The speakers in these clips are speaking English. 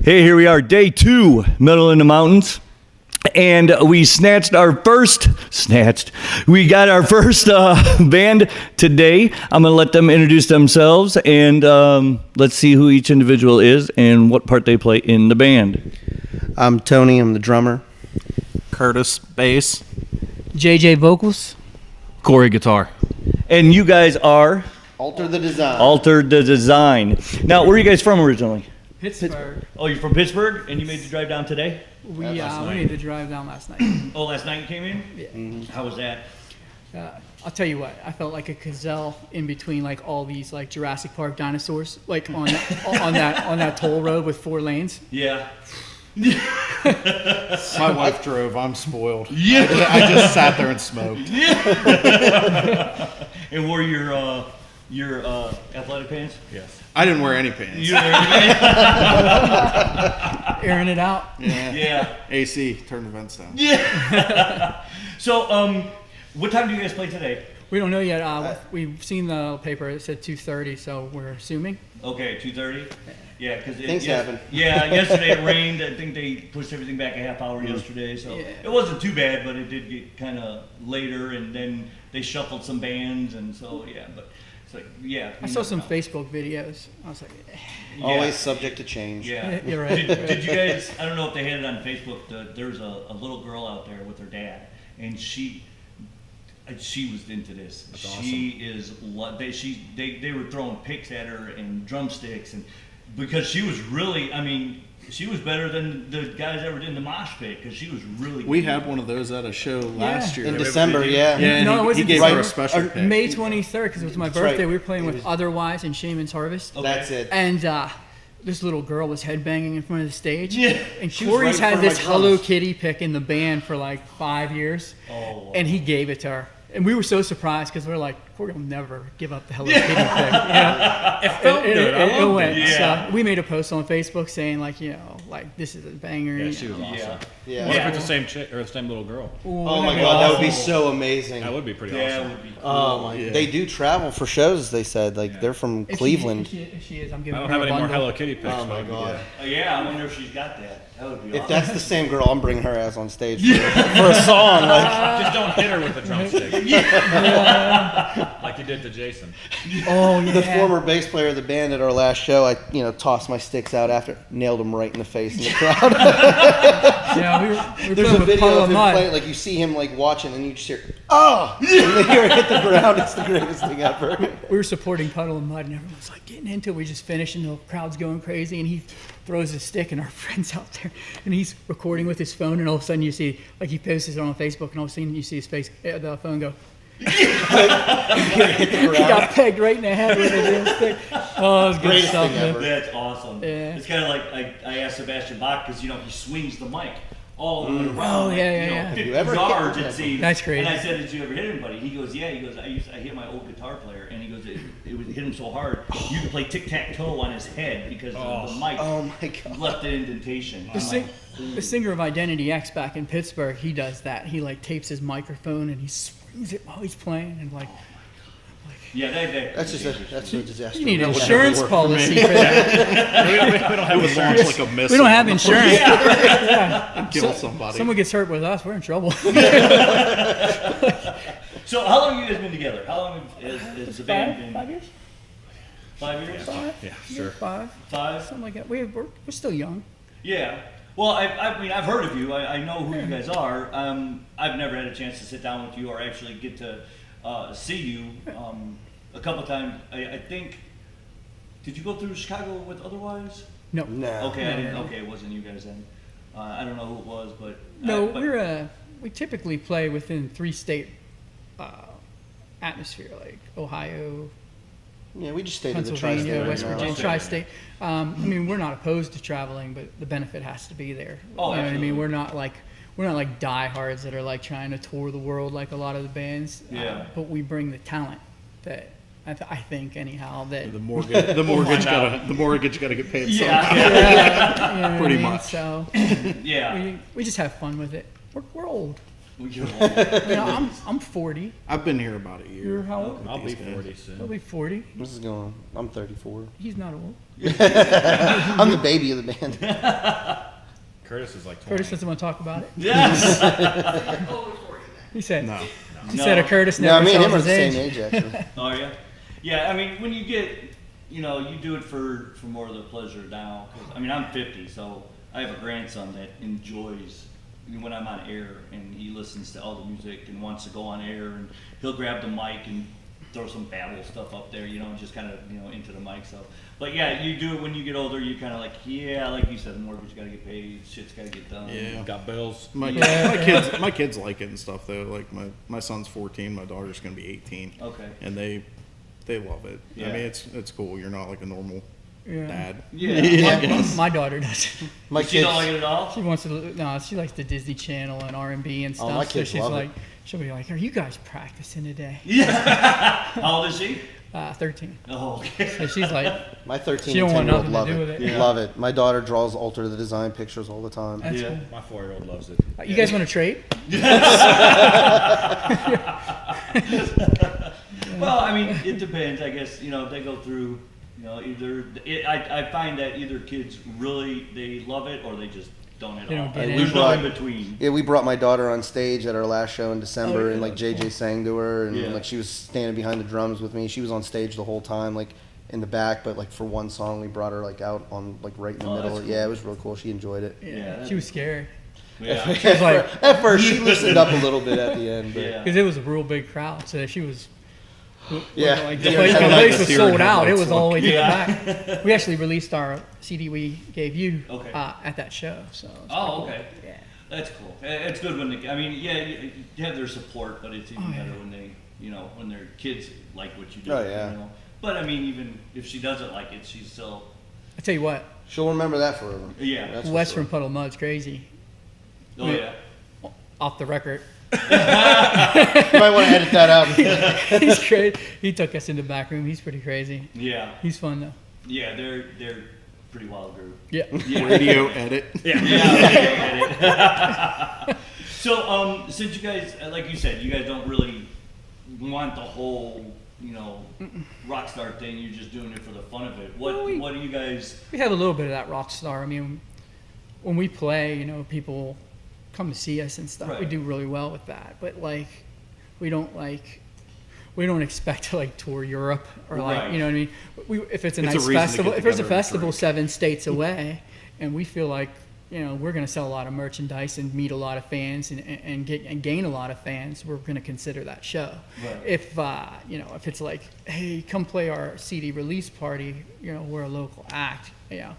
Hey, here we are, day 2, Middle in the Mountains. And we we got our first band today. I'm going to let them introduce themselves, and let's see who each individual is and what part they play in the band. I'm Tony, I'm the drummer. Curtis, bass. JJ, vocals. Corey, guitar. And you guys are? Alter the Design. Alter the Design. Now, where are you guys from originally? Pittsburgh. Oh, you're from Pittsburgh, and you made the drive down today? We made the drive down last night. Oh, last night you came in? Yeah. Mm-hmm. How was that? I'll tell you what, I felt like a gazelle in between like all these like Jurassic Park dinosaurs, like on that toll road with 4 lanes. Yeah. My wife drove. I'm spoiled. Yeah. I just sat there and smoked. Yeah. And wore your athletic pants? Yes. I didn't wear any pants. You didn't wear any pants? Airing it out. Yeah. AC, turn the vents down. Yeah. So, what time do you guys play today? We don't know yet. We've seen the paper. It said 2:30, so we're assuming. Okay, 2:30. Yeah, because things happen. Yeah, yesterday it rained. I think they pushed everything back a half hour yesterday, so it wasn't too bad. But it did get kind of later, and then they shuffled some bands, and so but it's like I saw some Facebook videos. I was like, Always subject to change. Yeah, you're right. Did you guys? I don't know if they had it on Facebook. There's a little girl out there with her dad, and she was into this. That's she awesome. They were throwing picks at her and drumsticks, and because she was really, she was better than the guys ever did in the mosh pit because she was really. We had one of those at a show last year In December, Yeah, and he gave her a special pick. May 23rd because it was my birthday. right. We were playing with Otherwise and Shaman's Harvest. Okay. That's it. And this little girl was headbanging in front of the stage. Yeah. And She was Corey's right in had front of this my drums. Hello Kitty pick in the band for like 5 years. Oh, wow. And he gave it to her. And we were so surprised because we're like, Corey will never give up the Hello Kitty pick. You know? It felt good. I It loved went. it. Yeah. So we made a post on Facebook saying like, this is a banger. Yeah, she was awesome. Yeah. Yeah. What if it's the same chick or the same little girl? Oh my God, that would be so amazing. That would be pretty Yeah, it awesome. would be cool. Oh my! Yeah. They do travel for shows. They said they're from If Cleveland. If she is, I'm I giving don't her have a any more bundle. Hello Kitty pics. Oh my but God! Yeah, I wonder if she's got that. That would be If awesome. that's the same girl, I'm bringing her ass on stage for a song. Like, Just don't hit her with the drumstick. Like you did to Jason. Oh yeah. the former bass player of the band at our last show, I tossed my sticks out after, nailed him right in the face in the crowd. Yeah, we were There's playing a with Puddle video of of him Mud. playing, like you see him like watching, and you just hear, oh, and then you hit the ground. It's the greatest thing ever. We were supporting Puddle of Mud, and everyone's like getting into it. We just finished, and the crowd's going crazy, and he throws his stick, and our friend's out there, and he's recording with his phone, and all of a sudden you see, like he posts it on Facebook, and all of a sudden you see his face, the phone go. Hit the He ground. got pegged right in the head with a damn stick. Oh, it was good Greatest stuff, thing man. ever. That's awesome. Yeah. It's kind of like I asked Sebastian Bach because he swings the mic all the way around. Oh, like, yeah, yeah. 50 you ever hit- yards it seems. That's crazy. And I said, "Did you ever hit anybody?" He goes, "Yeah." He goes, "I hit my old guitar player," and he goes, "It hit him so hard you could play tic tac toe on his head because the mic Oh my God! left an indentation." The singer of Identity X back in Pittsburgh, he does that. He like tapes his microphone and he swings it while he's playing, and like Yeah, That's a disaster. you need That an would never insurance work for policy me. for that. We don't have it would launch like a missile. We don't have insurance. Kill somebody. Someone gets hurt with us, we're in trouble. So how long have you guys been together? How long has the band been? 5 years? 5 years? Yeah, sure. Five, Five? something like that. We're still young. Yeah. Well, I've heard of you. I know who you guys are. I've never had a chance to sit down with you or actually get to see you a couple times. I think. Did you go through Chicago with Otherwise? No. No. Okay, I didn't. Okay, it wasn't you guys then. I don't know who it was, but No, but- we typically play within 3-state atmosphere, like Ohio, Yeah, we just stayed in the Pennsylvania, tri-state. West right now. Virginia, tri-state. We're not opposed to traveling, but the benefit has to be there. Oh, you know what I absolutely. mean? We're not like diehards that are like trying to tour the world like a lot of the bands. Yeah. But we bring the talent that I think anyhow that The mortgage gotta get paid Yeah. somehow. you know what Pretty I mean? much. So Yeah. we just have fun with it. We're old. You're old. I'm 40. I've been here about a You're year. how old? I'll be These guys. 40 He'll soon. be 40. This is going. I'm 34. He's not old. I'm the baby of the band. Curtis is like 20. Curtis doesn't want to talk about it. Yes. He said. No. He said a Curtis No, never me and him tells are the his same age. age, actually. Oh yeah, yeah. I mean, when you get, you know, you do it for more of the pleasure now. 'Cause, I mean, I'm 50, so I have a grandson that enjoys when I'm on air, and he listens to all the music and wants to go on air, and he'll grab the mic and throw some babble stuff up there, you know, just kind of, you know, into the mic. So, but yeah, you do it when you get older. You kind of like, yeah, like you said, the mortgage got to get paid, shit's got to get done. Yeah. Got bills. My kids like it and stuff though. Like my son's 14, my daughter's gonna be 18. Okay. And they love it. Yeah. I mean, it's cool. You're not like a normal Yeah. dad. Yeah. My daughter doesn't. My She kids. don't like it at all. She wants to. No, she likes the Disney Channel and R&B and stuff. my so kids she's love it. like, she'll be like, "Are you guys practicing today?" How old is she? 13. Oh, okay. So she's like, My 13 She don't and want 10-year-old nothing to love do it. with it. Yeah. Love it. My daughter draws alter the design pictures all the time. "That's Yeah. cool." My 4-year-old loves it. You guys want to trade? Well, I mean, it depends. I guess, you know, they go through, you know, I find that either kids really, they love it or they just don't at They all. don't get There's it. no in between. Yeah, we brought my daughter on stage at our last show in December, Oh, yeah, and like that's JJ sang to her, and Yeah. like she was standing behind the drums with me. She was on stage the whole time, like in the back, but like for one song, we brought her like out on like right in the Oh, middle. that's Yeah, cool. it was real cool. She enjoyed it. Yeah. She was scared Yeah. She was like, At first, she loosened up a little bit at the end, but Yeah. because it was a real big crowd, so she was. yeah. Like, the Yeah, place, kinda the like place the was deer sold out. It headlights was all the way to Yeah. the back. We actually released our CD we gave you Okay. at that show. So it was pretty Oh, cool. okay. Yeah. That's cool. It's good when they, I mean, yeah, you have their support, but it's even Oh, yeah. better when they, you know, when their kids like what you do. Oh, yeah. You know? But I mean, even if she doesn't like it, she's still, I tell you what, She'll remember that forever. yeah. That's for Wes sure. from Puddle Mud's crazy. Oh, yeah. Off the record, You might want to edit that out. he's crazy. He took us in the back room. He's pretty crazy. Yeah. He's fun though. Yeah, they're pretty wild group. Yeah. Yeah. Radio edit. Yeah. So, since you guys, like you said, you guys don't really want the whole, you know, rock star thing. You're just doing it for the fun of it. What do you guys? We have a little bit of that rock star. I mean, when we play, you know, people come to see us and stuff. We Right. do really well with that. But like, we don't expect to like tour Europe or like, Right. you know what I mean? If it's a It's a nice reason to festival, get if there's a together and festival drink. 7 states away, and we feel like, you know, we're going to sell a lot of merchandise and meet a lot of fans and gain a lot of fans, we're going to consider that show. Right. If you know, if it's like, hey, come play our CD release party, you know, we're a local act, you know,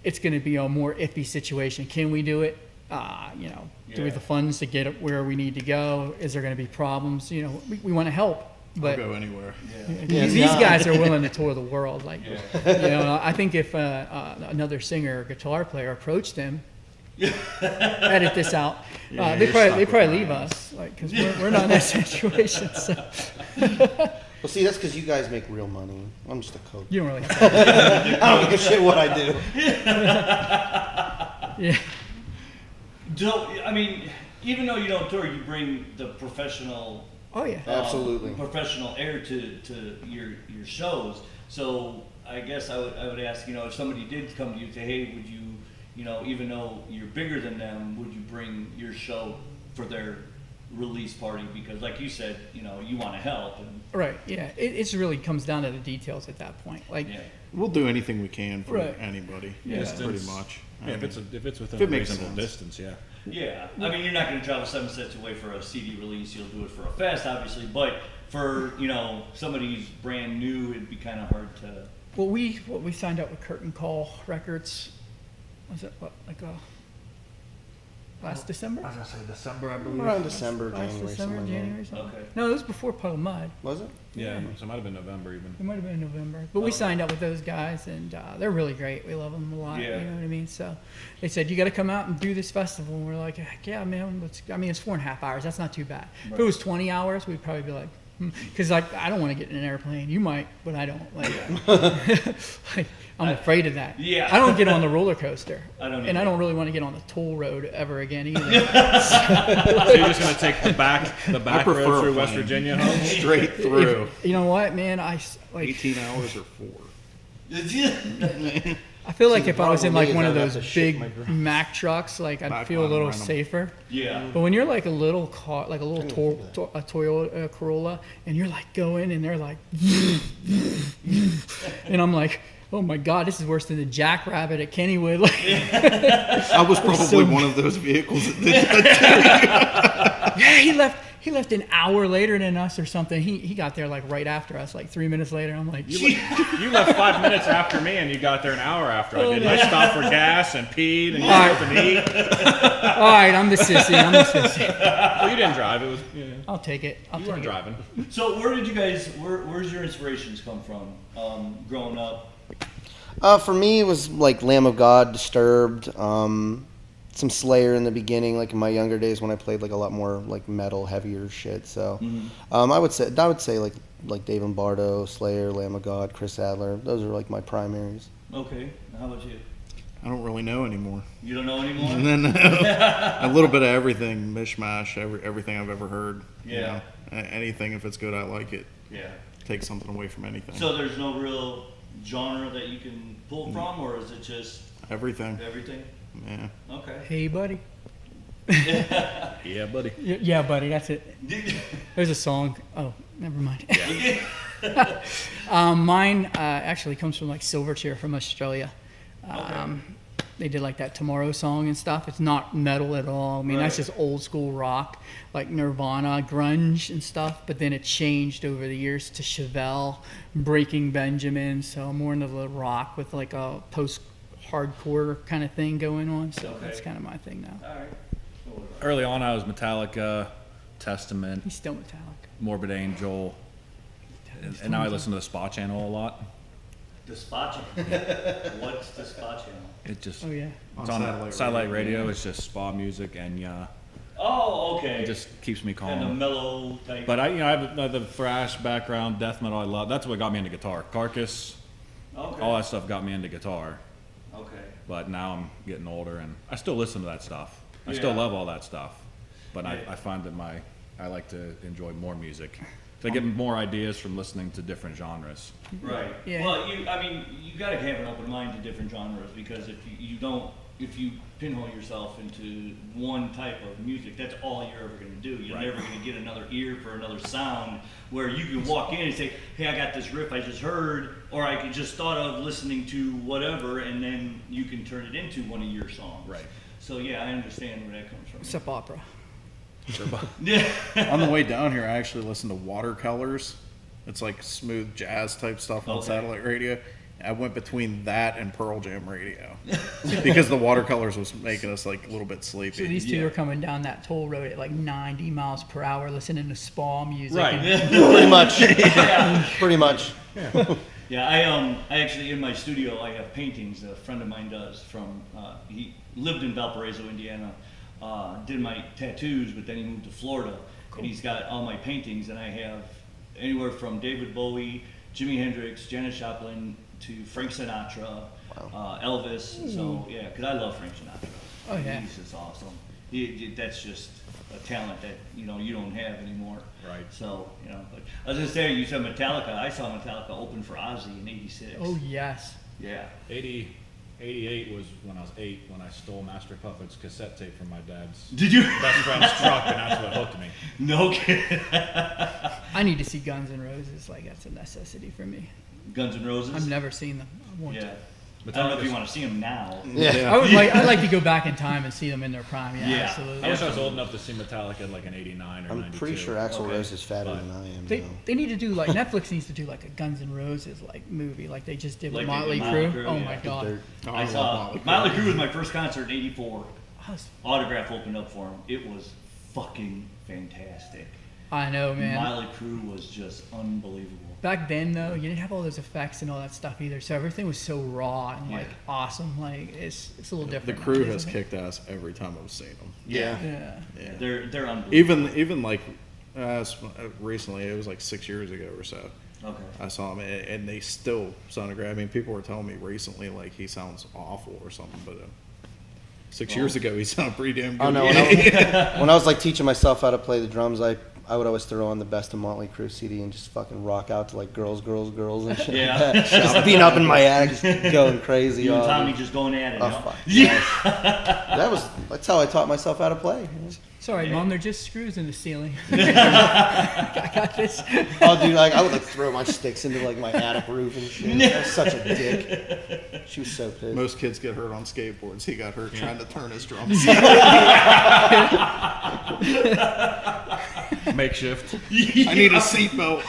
it's going to be a more iffy situation. Can we do it? You know, do we Yeah. have the funds to get it where we need to go? Is there going to be problems? You know, we want to help, I'll but go anywhere. Yeah. these guys are willing to tour the world. Like, Yeah. you know, I think if another singer or guitar player approached them, edit this out, Yeah, they you're probably stuck with leave Ryan. us, like, because we're not in that situation. So Well, see, that's because you guys make real money. I'm just a coach. you don't really have to. I don't give a shit what I do. Yeah. So, I mean, even though you don't tour, you bring the professional. Oh yeah. Absolutely. Professional air to your shows. So I guess I would ask, you know, if somebody did come to you and say, hey, would you, you know, even though you're bigger than them, would you bring your show for their release party? Because like you said, you know, you want to help. And, Right. Yeah. It really comes down to the details at that point. Like, yeah. We'll do anything we can for Right. anybody. Yeah. Pretty much. Yeah, if it's within If it a makes reasonable sense. distance, yeah. Yeah, I mean, you're not going to travel 7 states away for a CD release. You'll do it for a fest, obviously. But for, you know, somebody who's brand new, it'd be kind of hard to. well, we signed up with Curtain Call Records. Was it last December? was gonna say December, I believe. Around December, Last January, December, something like January, something. Okay. No, it was before Puddle Mud. that. Was it? Yeah, so it might have been November even. It might have been in November, but we signed up with those guys, and they're really great. We love them a lot. Yeah. You know what I mean? So they said you got to come out and do this festival, and we're like, heck yeah, man. I mean, it's 4.5 hours. That's not too bad. If it Right. was 20 hours, we'd probably be like, Because I don't want to get in an airplane. You might, but I don't. Like, like I'm afraid of that. Yeah. I don't get on the roller coaster. I don't And either. I don't really want to get on the toll road ever again either. So you're just gonna take the back prefer road a through West plane. Virginia home? Straight through. You know what, man? 18 hours or 4. I feel like See, if the I was in problem like is one of I'd have those to shit big my pants. Mack trucks, like I'd Back feel a line little around 'em. safer. Yeah. But when you're like a little car, like a little a Toyota Corolla, and you're like going, and they're like, and I'm like, oh my god, this is worse than the Jackrabbit at Kennywood. Like, I was probably one of those vehicles that did that. yeah, he left an hour later than us or something. He got there like right after us, like 3 minutes later. I'm like, You left 5 minutes after me, and you got there an hour after I did. yeah. I stopped for gas and peed and All right. got something to eat. all right, I'm the sissy. Well, you didn't drive. It was I'll take it. I'll you take weren't it. driving. So where did you guys? Where's your inspirations come from? Growing up. For me, it was like Lamb of God, Disturbed, some Slayer in the beginning, like in my younger days when I played like a lot more like metal, heavier shit. So, I would say like Dave Lombardo, Slayer, Lamb of God, Chris Adler. Those are like my primaries. Okay. How about you? I don't really know anymore. You don't know anymore? And then a little bit of everything, mishmash, everything I've ever heard. you Yeah. know. Anything, if it's good, I like it. Yeah. Take something away from anything. So there's no real genre that you can pull from, or is it just Everything. everything? Yeah. Okay. Hey, buddy. Yeah, buddy. Yeah, buddy. That's it. There's a song. Oh, never mind. Mine actually comes from like Silverchair from Australia. They did like that Tomorrow song and stuff. It's not metal at all. I mean, that's Right. just old school rock, like Nirvana, grunge and stuff. But then it changed over the years to Chevelle, Breaking Benjamin. So I'm more into the rock with like a post-hardcore kind of thing going on. So that's kind of my thing now. All right. Early on, I was Metallica, Testament, He's still metallic. Morbid Angel, and now I listen to the Spa Channel a lot. The Spa Channel. What's the Spa Channel? It just Oh yeah. it's On on satellite satellite radio. radio. It's just spa music, and Oh, okay. it just keeps me kind of calm. mellow type. But I have the thrash background, death metal. I love. That's what got me into guitar. Carcass, okay. all that stuff got me into guitar. Okay. But now I'm getting older, and I still listen to that stuff. I still Yeah. love all that stuff. But Yeah. I find that I like to enjoy more music. So I get more ideas from listening to different genres. Right. Yeah. Well, you got to have an open mind to different genres, because if if you pinhole yourself into one type of music, that's all you're ever going to do. You're never going to get another ear for another sound where you can walk in and say, hey, I got this riff I just heard, or I could just thought of listening to whatever, and then you can turn it into one of your songs. Right. So yeah, I understand where that comes from. Except opera. Yeah. On the way down here, I actually listened to Watercolors. It's like smooth jazz type stuff on Okay. satellite radio. I went between that and Pearl Jam radio because the Watercolors was making us like a little bit sleepy. So these two Yeah. are coming down that toll road at like 90 miles per hour, listening to spa music. Right. and- Pretty much. Pretty much. Yeah, I actually in my studio I have paintings that a friend of mine does from he lived in Valparaiso, Indiana, did my tattoos, but then he moved to Florida, and he's got all my paintings, and I have anywhere from David Bowie, Jimi Hendrix, Janis Joplin to Frank Sinatra, Elvis. So yeah, because I love Frank Sinatra. Oh, yeah. He's just awesome. That's just a talent that you don't have anymore. Right. So but I was gonna say, you said Metallica. I saw Metallica open for Ozzy in '86. Oh yes. Yeah. 88 was when I was 8, when I stole Master Puppet's cassette tape from my dad's Did you? best friend's truck, and that's what hooked me. No kidding. I need to see Guns N' Roses. Like that's a necessity for me. Guns N' Roses. I've never seen them. I want Yeah. to. I don't know if you want to see them now. Yeah. I'd like to go back in time and see them in their prime. Yeah, Yeah. absolutely. I wish I was old enough to see Metallica like in '89 or I'm '92. pretty sure Axl Okay. Rose is fatter But than I am. They, now. they need to do like Netflix needs to do like a Guns N' Roses like movie like they just did with Like they Motley did Motley Crue. Crue, Oh yeah. my god. They're- Oh, I love saw Motley Crue. Motley Crue was my first concert in '84. I was- Autograph opened up for him. It was fucking fantastic. I know, man. Motley Crue was just unbelievable. Back then though, you didn't have all those effects and all that stuff either, so everything was so raw and like Yeah. awesome. Like it's a little The different. Crew nowadays, has isn't it? kicked ass every time I've seen them. Yeah. Yeah. Yeah. They're unbelievable. Even like Recently, it was like 6 years ago or so. Okay. I saw him, and they still sounded great. I mean, people were telling me recently like he sounds awful or something, but 6 years ago he sounded pretty damn good. Oh no! When I was like teaching myself how to play the drums, I would always throw on the Best of Motley Crue CD and just fucking rock out to like girls, girls, girls and shit. Yeah. Like that. Just being up in my attic, just going crazy. You and all Tommy day. just going at it. Oh you know? fuck! Yeah. That's how I taught myself how to play. Sorry, Mom, they're just screws in the ceiling. I got this. Oh, dude, like I would like throw my sticks into like my attic roof and shit. I was such a dick. She was so pissed. Most kids get hurt on skateboards. He got hurt trying to turn his drums. Makeshift. I need a seatbelt.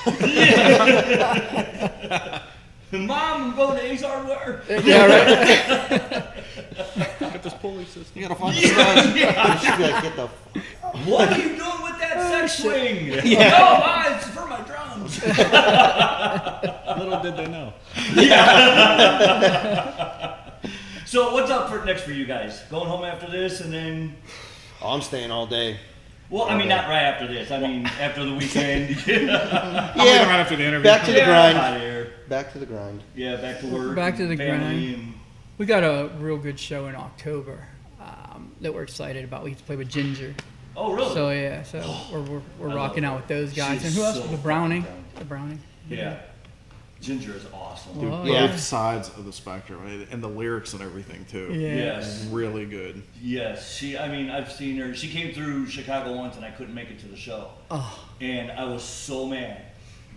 Mom, I'm going to Ace Hardware. Yeah, right. Get this pulley system. You gotta find the studs. She'd be like, get the What are you doing with that sex swing? Yeah. No, Ma, it's for my drums. Little did they know. So what's up next for you guys? Going home after this and then... Oh, I'm staying all day. Well, I mean, not right after this. I mean, after the weekend. I'm leaving right after the interview. Back to the grind. Out of here. Back to the grind. Yeah, back to work. Back to and the family grind. and- We got a real good show in October that we're excited about. We get to play with Ginger. Oh, really? So yeah, so we're I rocking love out with those guys. She's And who else? so The Browning. fucking The Browning. Yeah. Ginger is awesome. Dude, Oh, yeah. both sides of the spectrum, and the lyrics and everything too. Yeah. Yes. Really good. Yes. I mean, I've seen her. She came through Chicago once and I couldn't make it to the show. Oh. And I was so mad.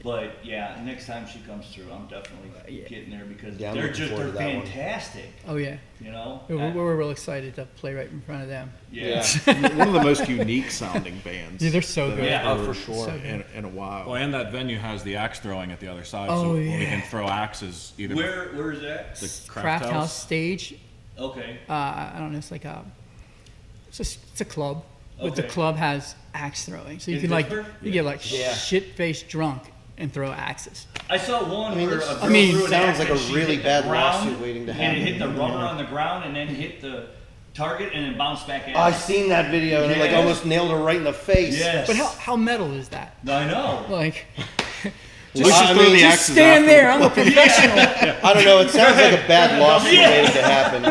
But yeah, next time she comes through, I'm definitely Yeah. getting there because Yeah, I'm they're looking they're forward to that one. fantastic. Oh yeah. You know? We're real excited to play right in front of them. Yeah. One of the most unique sounding bands. Yeah, they're so that good. I've Yeah, heard for sure. So good. In a while. Well, and that venue has the axe throwing at the other side, Oh, so we yeah. can throw axes either. Where is that? The Craft House stage. Okay. I don't know. It's like it's a club, but the Okay. club has axe throwing, so you In can like Pittsburgh? you get like Yeah. shit faced drunk and throw axes. I saw one I mean, where this- a girl I mean, threw an sounds axe like and a she really hit the bad ground, lawsuit waiting to And it happen. hit the rubber on the ground and then hit the target and then bounced back at Oh, I it. seen that video and it like Yes. almost nailed her right in the face. Yes. But how metal is that? I know. Like, We should I throw mean, the just axes stand after. there. I'm a professional. I don't know. It sounds like a bad lawsuit waiting to happen.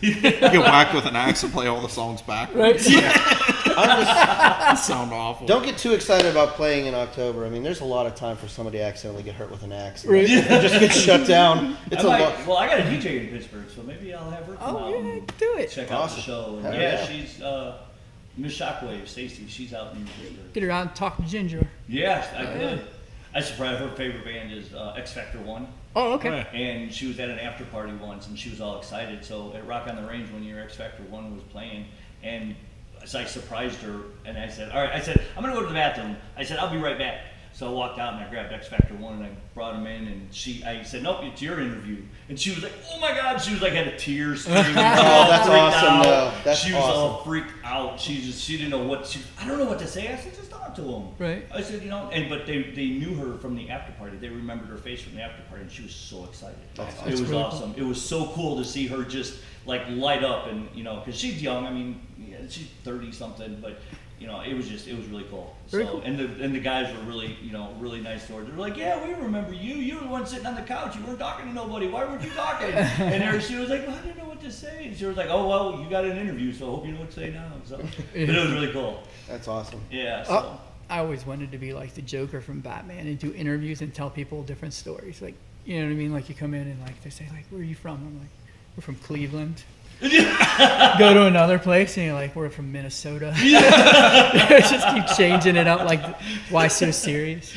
Get whacked with an axe and play all the songs back. Right? I'm just, Sound awful. don't get too excited about playing in October. I mean, there's a lot of time for somebody to accidentally get hurt with an axe. Right. Just get shut down. It's I a might- lot. well, I got a DJ in Pittsburgh, so maybe I'll have her come Oh out yeah, and do it. check out Awesome. the show. And Hell yeah, yeah. she's Miss Shockwave, Stacy. She's out in Pittsburgh. Get her out and talk to Ginger. Yes, I could. I surprised her favorite band is X Factor 1. Oh okay. Right. And she was at an after party once, and she was all excited. So at Rock on the Range, one year X Factor 1 was playing, and so I surprised her, and I said, all right, I said, I'm going to go to the bathroom. I said, I'll be right back. So I walked out, and I grabbed X Factor 1, and I brought him in, and I said, nope, it's your interview. And she was like, oh my God. She was like, had a tear streaming. Oh, that's awesome, out. though. That's she was all awesome. freaked out. She didn't know what, I don't know what to say. I said, just talk to him. Right. I said, but they knew her from the after party. They remembered her face from the after party, and she was so excited. It was really awesome. It was so cool to see her just like light up, and because she's young. I mean, yeah, she's 30 something, but it was really cool. Very So cool. and the guys were really really nice to her. They were like, yeah, we remember you. You were the one sitting on the couch. You weren't talking to nobody. Why weren't you talking? And she was like, well, I didn't know what to say. And she was like, oh well, you got an interview, so I hope you know what to say now. So, but it was really cool. That's awesome. Yeah. So. I always wanted to be like the Joker from Batman and do interviews and tell people different stories. Like, you know what I mean? Like you come in and like they say like, where are you from? I'm like, we're from Cleveland. Go to another place and you're like, we're from Minnesota. Just keep changing it up. Like, why so serious?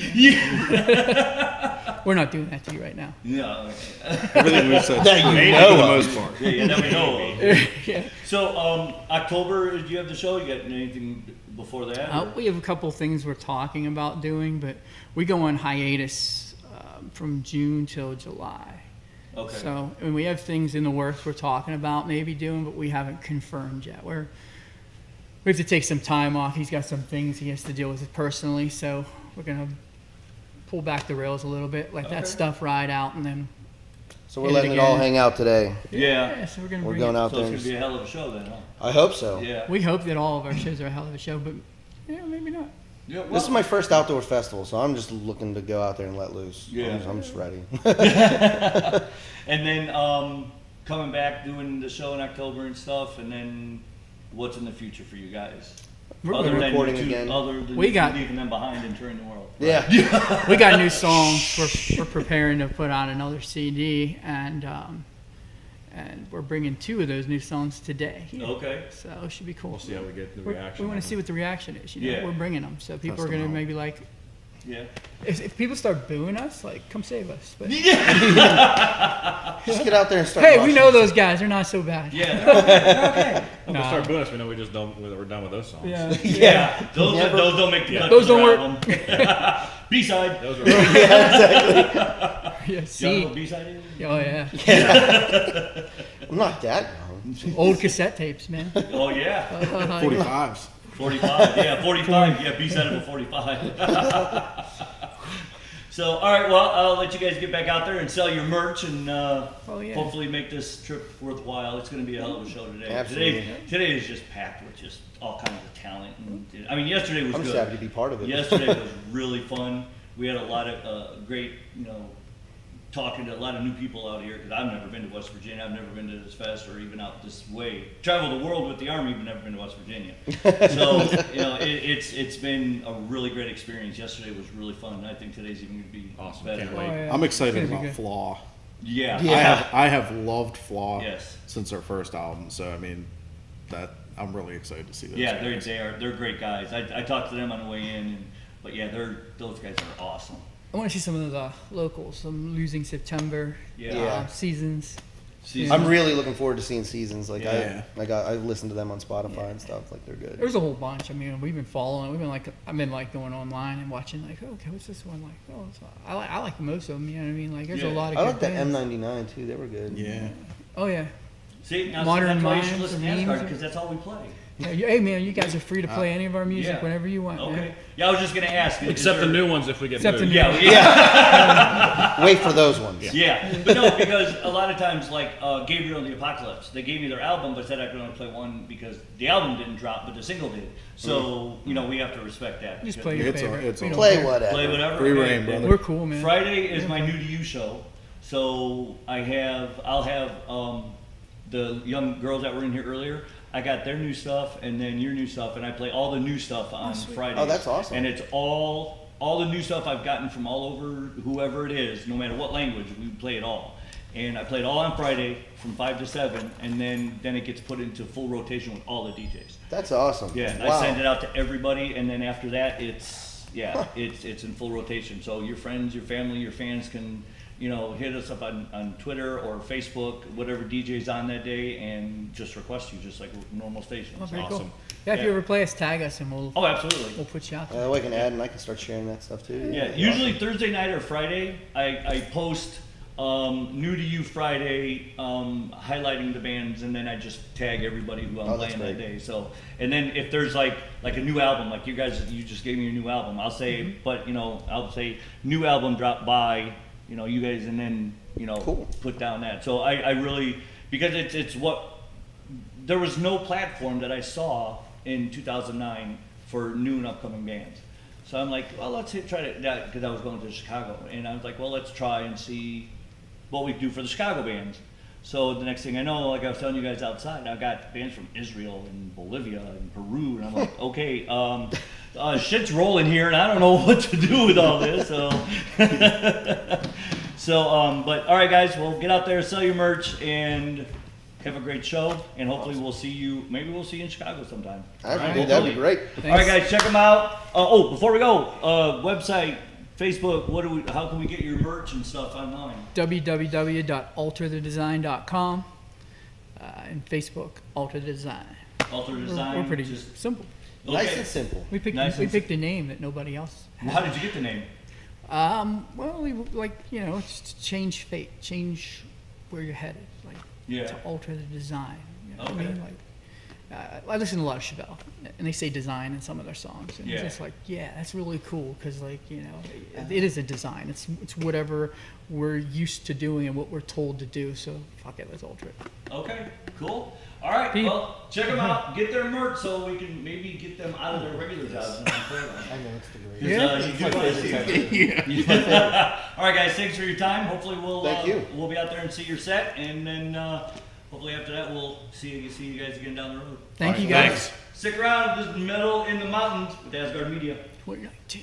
We're not doing that to you right now. Yeah. Everything we've said That you for know the of. most part. Yeah, that we know of. Yeah. So, October, do you have the show? You got anything before that? or- We have a couple things we're talking about doing, but we go on hiatus from June till July. Okay. So, and we have things in the works we're talking about maybe doing, but we haven't confirmed yet. We have to take some time off. He's got some things he has to deal with personally, so we're gonna pull back the rails a little bit, let that Okay. stuff ride out, and then So we're Hit it letting it all again. hang out today. Yeah. so we're gonna We're bring going it. out So there. it's and gonna be a hell of a show then, huh? I hope so. Yeah. We hope that all of our shows are a hell of a show, but yeah, maybe not. Yeah, well, This is my first outdoor festival, so I'm just looking to go out there and let loose. Yeah. I'm just ready. And then coming back, doing the show in October and stuff, and then what's in the future for you guys? We're recording again. Other than We got- leaving them behind and touring the world. Yeah. We got new songs. We're preparing to put on another CD, and we're bringing 2 of those new songs today. Okay. So it should be cool. We'll see how we get the We reaction. want to see what the reaction is. You know, Yeah. we're bringing them, so people Test are gonna them out. maybe like. Yeah. If people start booing us, like, come save us. But Just get out there and start. hey, we rushing. know those guys. They're not so bad. Yeah. Okay. If we Nah. start booing us, we know we're done with those songs. Yeah. Yeah. Those Never- don't make the cut. Those to don't your work. album. B-side. Those are Yeah. You know See. what B-side is? Oh yeah. I'm not that young. Old cassette tapes, man. Oh yeah. 45s. 45. Yeah, 45. Yeah, B-side of a 45. So, all right, well, I'll let you guys get back out there and sell your merch and yeah. hopefully make this trip worthwhile. It's going to be a hell of a show today. Absolutely. Today is just packed with just all kinds of talent. And, I mean, yesterday was I'm good. just happy to be part of it. Yesterday was really fun. We had a lot of great, talking to a lot of new people out here because I've never been to West Virginia. I've never been to this fest or even out this way. Traveled the world with the Army, but never been to West Virginia. So it's been a really great experience. Yesterday was really fun. I think today's even going to be Awesome. better. Can't Oh, wait. yeah. I'm excited It's gonna be about good. Flaw. Yeah. Yeah. I have loved Flaw Yes. since their first album, so I mean, that I'm really excited to see those. Yeah, guys. they're great guys. I talked to them on the way in, but yeah, those guys are awesome. I want to see some of the locals. Some Losing September. Yeah. Seasons. Season- I'm really looking forward to seeing Seasons. Like Yeah. I listened to them on Spotify and stuff. Like they're good. There's a whole bunch. I mean, we've been following. I've been like going online and watching. Like, okay, what's this one? Like, oh, I like most of them. You know what I mean? Like, there's Yeah. a lot of. I good like that bands. M99 too. They were good. Yeah. Oh yeah. See, now Modern that's why you should Minds listen to and Asgard memes. because that's all we play. Yeah, hey man, you guys are free to play any of our music yeah. whenever you want. Okay. Man. Yeah, I was just gonna ask. is Except the there- new ones if we get Except the booed. new- Yeah, yeah, Wait for those ones. yeah. But no, because a lot of times, like Gabriel and the Apocalypse, they gave me their album, but said I could only play one because the album didn't drop, but the single did. So we have to respect that. Just because- play your It's all- favorite. it's We all- don't Play care. whatever. Play whatever. Free okay. reign, And brother. We're cool, man. Friday is my New to You show, so I'll have the young girls that were in here earlier. I got their new stuff and then your new stuff, and I play all the new stuff on Friday. Oh, that's awesome. And it's all the new stuff I've gotten from all over whoever it is, no matter what language, we play it all. And I play it all on Friday from 5 to 7, and then it gets put into full rotation with all the DJs. That's awesome. Yeah, and Wow. I send it out to everybody, and then after that, it's in full rotation. So your friends, your family, your fans can, hit us up on Twitter or Facebook, whatever DJ's on that day, and just request you, just like normal stations. Oh, very Awesome. cool. Yeah, if Yeah. you ever play us, tag us and we'll Oh, absolutely. put you out there. That way I can add and I can start sharing that stuff too. Yeah, usually Thursday night or Friday, I post New to You Friday, highlighting the bands, and then I just tag everybody who I'm Oh, that's playing that great. day. So, and then if there's like a new album, like you just gave me a new album, I'll say, but I'll say new album dropped by, you guys, and then Cool. put down that. So I really, because it's what there was no platform that I saw in 2009 for new and upcoming bands. So I'm like, well, let's try to, because I was going to Chicago, and I was like, well, let's try and see what we do for the Chicago bands. So the next thing I know, like I was telling you guys outside, I got bands from Israel and Bolivia and Peru, and I'm like, okay, shit's rolling here, and I don't know what to do with all this. So, but all right, guys, well, get out there, sell your merch, and have a great show, and hopefully we'll see you. Maybe we'll see you in Chicago sometime. That'd All be right, good. That'd be hopefully. great. All right, guys, check them out. Before we go, website, Facebook. How can we get your merch and stuff online? www.alterthedesign.com and Facebook, Alter the Design. Alter Design. We're pretty just- simple. Nice okay. and simple. We picked Nice we and picked a name that nobody else Well, had. how did you get the name? Well, we just change fate, change where you're headed, like Yeah. to alter the design. You know what I Okay. mean? Like, I listen to a lot of Chevelle, and they say design in some of their songs, and Yeah. it's just like, yeah, that's really cool because, like, you know, it is a design. It's whatever we're used to doing and what we're told to do. So fuck it, let's alter it. Okay, cool. All right, Pete. well, check them out. Get their merch so we can maybe get them out of their regular jobs. And play them. I know it's the great. Yeah. You do want to see All right, guys. Thanks for your time. Hopefully, Thank you. we'll be out there and see your set, and then hopefully after that, we'll see you guys again down the road. Thank you guys. Thanks. Stick around. This is Metal in the Mountains with Asgard Media. 2019.